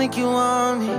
think you want me,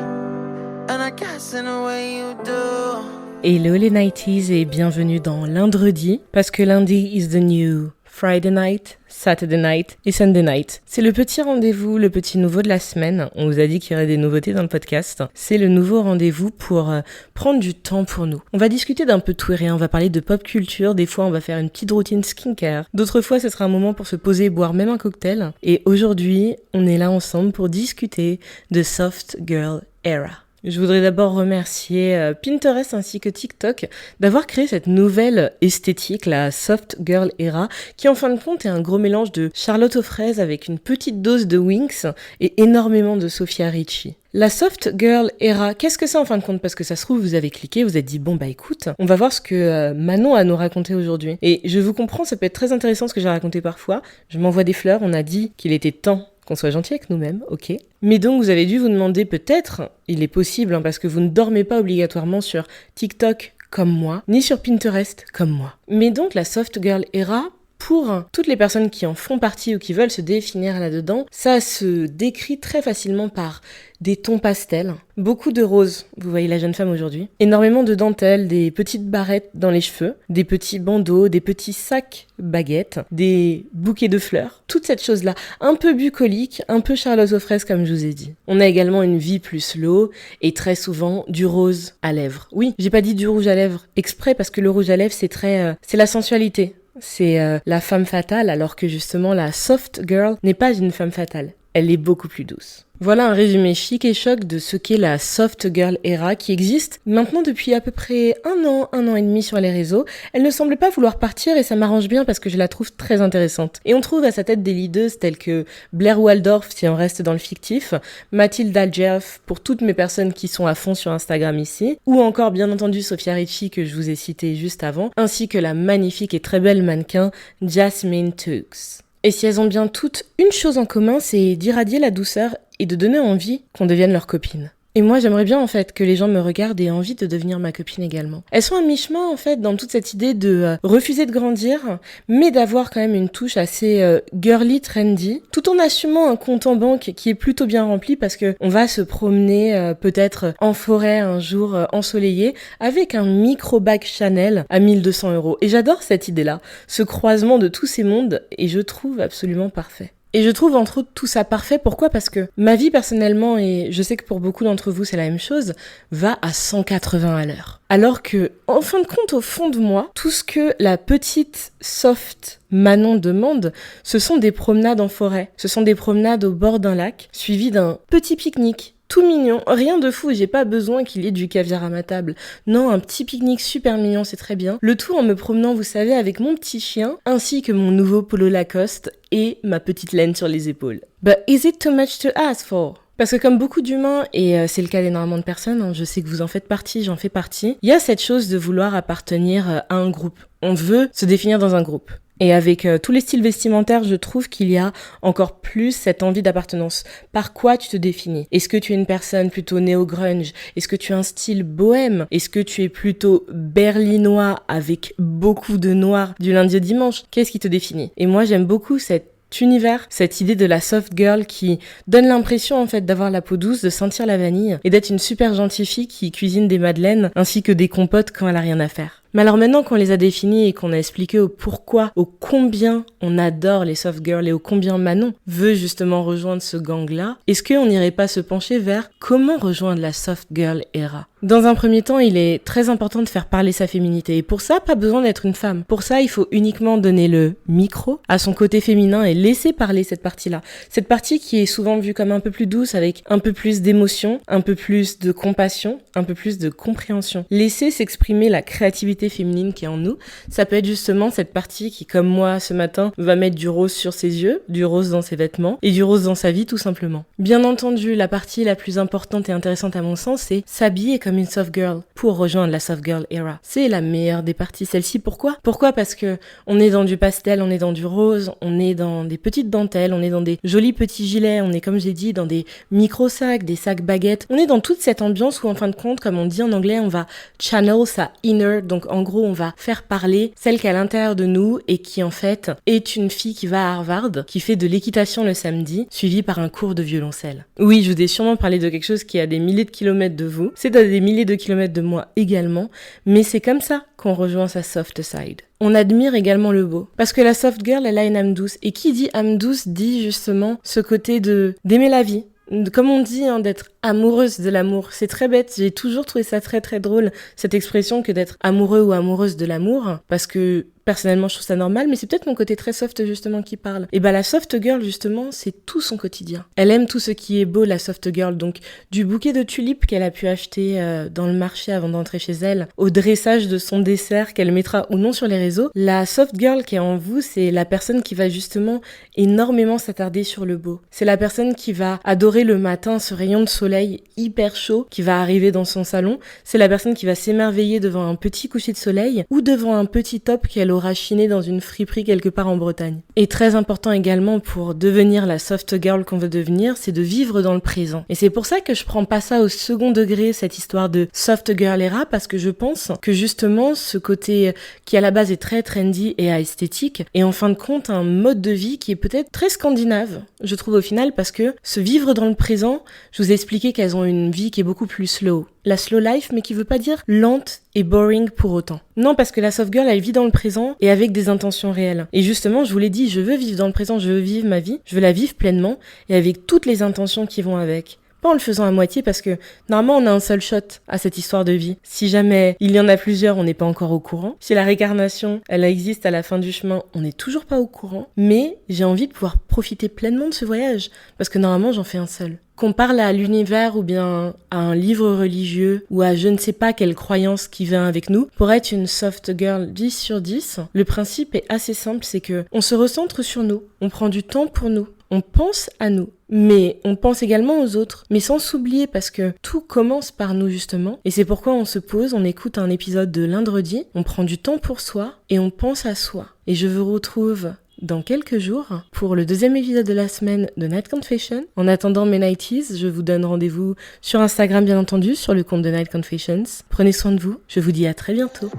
and I guess in a way you do. Hello les 90s et bienvenue dans Lundredi, parce que lundi is the new Friday night, Saturday night et Sunday night. C'est le petit rendez-vous, le petit nouveau de la semaine. On vous a dit qu'il y aurait des nouveautés dans le podcast. C'est le nouveau rendez-vous pour prendre du temps pour nous. On va discuter d'un peu tout et rien, on va parler de pop culture, des fois on va faire une petite routine skincare, d'autres fois ce sera un moment pour se poser et boire même un cocktail. Et aujourd'hui, on est là ensemble pour discuter de Soft Girl Era. Je voudrais d'abord remercier Pinterest ainsi que TikTok d'avoir créé cette nouvelle esthétique, la Soft Girl Era, qui en fin de compte est un gros mélange de Charlotte aux fraises avec une petite dose de Winx et énormément de Sofia Richie. La Soft Girl Era, qu'est-ce que c'est en fin de compte? Parce que ça se trouve, vous avez cliqué, vous êtes dit, bon bah écoute, on va voir ce que Manon a à nous raconter aujourd'hui. Et je vous comprends, ça peut être très intéressant ce que j'ai raconté parfois. Je m'envoie des fleurs, on a dit qu'il était temps qu'on soit gentil avec nous-mêmes, ok. Mais donc vous avez dû vous demander peut-être, il est possible, parce que vous ne dormez pas obligatoirement sur TikTok comme moi, ni sur Pinterest comme moi. Mais donc la Soft Girl Era, pour toutes les personnes qui en font partie ou qui veulent se définir là-dedans, ça se décrit très facilement par des tons pastels, beaucoup de roses, vous voyez la jeune femme aujourd'hui, énormément de dentelles, des petites barrettes dans les cheveux, des petits bandeaux, des petits sacs baguettes, des bouquets de fleurs, toute cette chose-là, un peu bucolique, un peu Charlotte aux fraises comme je vous ai dit. On a également une vie plus slow et très souvent du rose à lèvres. Oui, j'ai pas dit du rouge à lèvres exprès parce que le rouge à lèvres c'est la sensualité. C'est la femme fatale, alors que justement la soft girl n'est pas une femme fatale. Elle est beaucoup plus douce. Voilà un résumé chic et choc de ce qu'est la Soft Girl Era qui existe maintenant depuis à peu près un an et demi sur les réseaux. Elle ne semble pas vouloir partir et ça m'arrange bien parce que je la trouve très intéressante. Et on trouve à sa tête des leaders telles que Blair Waldorf si on reste dans le fictif, Mathilde Algerf pour toutes mes personnes qui sont à fond sur Instagram ici, ou encore bien entendu Sofia Richie que je vous ai citée juste avant, ainsi que la magnifique et très belle mannequin Jasmine Tookes. Et si elles ont bien toutes une chose en commun, c'est d'irradier la douceur et de donner envie qu'on devienne leur copine. Et moi, j'aimerais bien en fait que les gens me regardent et aient envie de devenir ma copine également. Elles sont à mi-chemin en fait dans toute cette idée de refuser de grandir, mais d'avoir quand même une touche assez girly, trendy, tout en assumant un compte en banque qui est plutôt bien rempli parce que on va se promener peut-être en forêt un jour ensoleillé avec un micro-bac Chanel à 1200 €. Et j'adore cette idée-là, ce croisement de tous ces mondes, et je trouve absolument parfait. Et je trouve entre autres tout ça parfait. Pourquoi ? Parce que ma vie personnellement, et je sais que pour beaucoup d'entre vous c'est la même chose, va à 180 à l'heure. Alors que, en fin de compte, au fond de moi, tout ce que la petite soft Manon demande, ce sont des promenades en forêt. Ce sont des promenades au bord d'un lac, suivies d'un petit pique-nique. Tout mignon, rien de fou, j'ai pas besoin qu'il y ait du caviar à ma table. Non, un petit pique-nique super mignon, c'est très bien. Le tout en me promenant, vous savez, avec mon petit chien, ainsi que mon nouveau polo Lacoste et ma petite laine sur les épaules. But is it too much to ask for? Parce que comme beaucoup d'humains, et c'est le cas d'énormément de personnes, je sais que vous en faites partie, j'en fais partie, il y a cette chose de vouloir appartenir à un groupe. On veut se définir dans un groupe. Et avec tous les styles vestimentaires, je trouve qu'il y a encore plus cette envie d'appartenance. Par quoi tu te définis ? Est-ce que tu es une personne plutôt néo-grunge ? Est-ce que tu as un style bohème ? Est-ce que tu es plutôt berlinois avec beaucoup de noir du lundi au dimanche ? Qu'est-ce qui te définit ? Et moi, j'aime beaucoup cet univers, cette idée de la soft girl qui donne l'impression en fait d'avoir la peau douce, de sentir la vanille et d'être une super gentille fille qui cuisine des madeleines ainsi que des compotes quand elle a rien à faire. Mais alors maintenant qu'on les a définis et qu'on a expliqué au pourquoi, au combien on adore les soft girls et au combien Manon veut justement rejoindre ce gang-là, est-ce qu'on n'irait pas se pencher vers comment rejoindre la soft girl era ? Dans un premier temps, il est très important de faire parler sa féminité et pour ça, pas besoin d'être une femme. Pour ça, il faut uniquement donner le micro à son côté féminin et laisser parler cette partie-là. Cette partie qui est souvent vue comme un peu plus douce, avec un peu plus d'émotion, un peu plus de compassion, un peu plus de compréhension. Laisser s'exprimer la créativité féminine qui est en nous, ça peut être justement cette partie qui, comme moi ce matin, va mettre du rose sur ses yeux, du rose dans ses vêtements et du rose dans sa vie tout simplement. Bien entendu, la partie la plus importante et intéressante à mon sens, c'est s'habiller comme une soft girl pour rejoindre la soft girl era. C'est la meilleure des parties, celle-ci. Pourquoi ? Pourquoi ? Parce que on est dans du pastel, on est dans du rose, on est dans des petites dentelles, on est dans des jolis petits gilets, on est, comme j'ai dit, dans des micro-sacs, des sacs baguettes. On est dans toute cette ambiance où, en fin de compte, comme on dit en anglais, on va channel sa inner, donc en gros, on va faire parler celle qui est à l'intérieur de nous et qui en fait est une fille qui va à Harvard, qui fait de l'équitation le samedi, suivie par un cours de violoncelle. Oui, je vous ai sûrement parlé de quelque chose qui est à des milliers de kilomètres de vous, c'est à des milliers de kilomètres de moi également, mais c'est comme ça qu'on rejoint sa soft side. On admire également le beau. Parce que la soft girl, elle a une âme douce. Et qui dit âme douce dit justement ce côté d'aimer la vie. Comme on dit, d'être amoureuse de l'amour. C'est très bête. J'ai toujours trouvé ça très très drôle, cette expression que d'être amoureux ou amoureuse de l'amour. Parce que personnellement, je trouve ça normal, mais c'est peut-être mon côté très soft justement qui parle. Et la soft girl justement, c'est tout son quotidien. Elle aime tout ce qui est beau, la soft girl. Donc du bouquet de tulipes qu'elle a pu acheter dans le marché avant d'entrer chez elle, au dressage de son dessert qu'elle mettra ou non sur les réseaux. La soft girl qui est en vous, c'est la personne qui va justement énormément s'attarder sur le beau. C'est la personne qui va adorer le matin ce rayon de soleil hyper chaud qui va arriver dans son salon. C'est la personne qui va s'émerveiller devant un petit coucher de soleil ou devant un petit top qu'elle aura chiné dans une friperie quelque part en Bretagne. Et très important également pour devenir la soft girl qu'on veut devenir, c'est de vivre dans le présent. Et c'est pour ça que je prends pas ça au second degré, cette histoire de soft girl era, parce que je pense que justement ce côté qui à la base est très trendy et esthétique est en fin de compte un mode de vie qui est peut-être très scandinave, je trouve au final, parce que se vivre dans le présent, je vous ai expliqué qu'elles ont une vie qui est beaucoup plus slow. La slow life, mais qui veut pas dire lente et boring pour autant. Non, parce que la soft girl, elle vit dans le présent et avec des intentions réelles. Et justement, je vous l'ai dit, je veux vivre dans le présent, je veux vivre ma vie, je veux la vivre pleinement et avec toutes les intentions qui vont avec. Pas en le faisant à moitié parce que normalement on a un seul shot à cette histoire de vie. Si jamais il y en a plusieurs, on n'est pas encore au courant. Si la réincarnation, elle existe à la fin du chemin, on n'est toujours pas au courant. Mais j'ai envie de pouvoir profiter pleinement de ce voyage parce que normalement j'en fais un seul. Qu'on parle à l'univers ou bien à un livre religieux ou à je ne sais pas quelle croyance qui vient avec nous, pour être une soft girl 10 sur 10, le principe est assez simple, c'est que on se recentre sur nous, on prend du temps pour nous, on pense à nous. Mais on pense également aux autres, mais sans s'oublier parce que tout commence par nous justement. Et c'est pourquoi on se pose, on écoute un épisode de Lundi, on prend du temps pour soi et on pense à soi. Et je vous retrouve dans quelques jours pour le deuxième épisode de la semaine de Night Confession. En attendant mes nighties, je vous donne rendez-vous sur Instagram bien entendu, sur le compte de Night Confessions. Prenez soin de vous, je vous dis à très bientôt.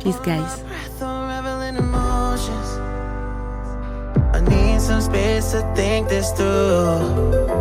Peace guys. I need some space to think this through.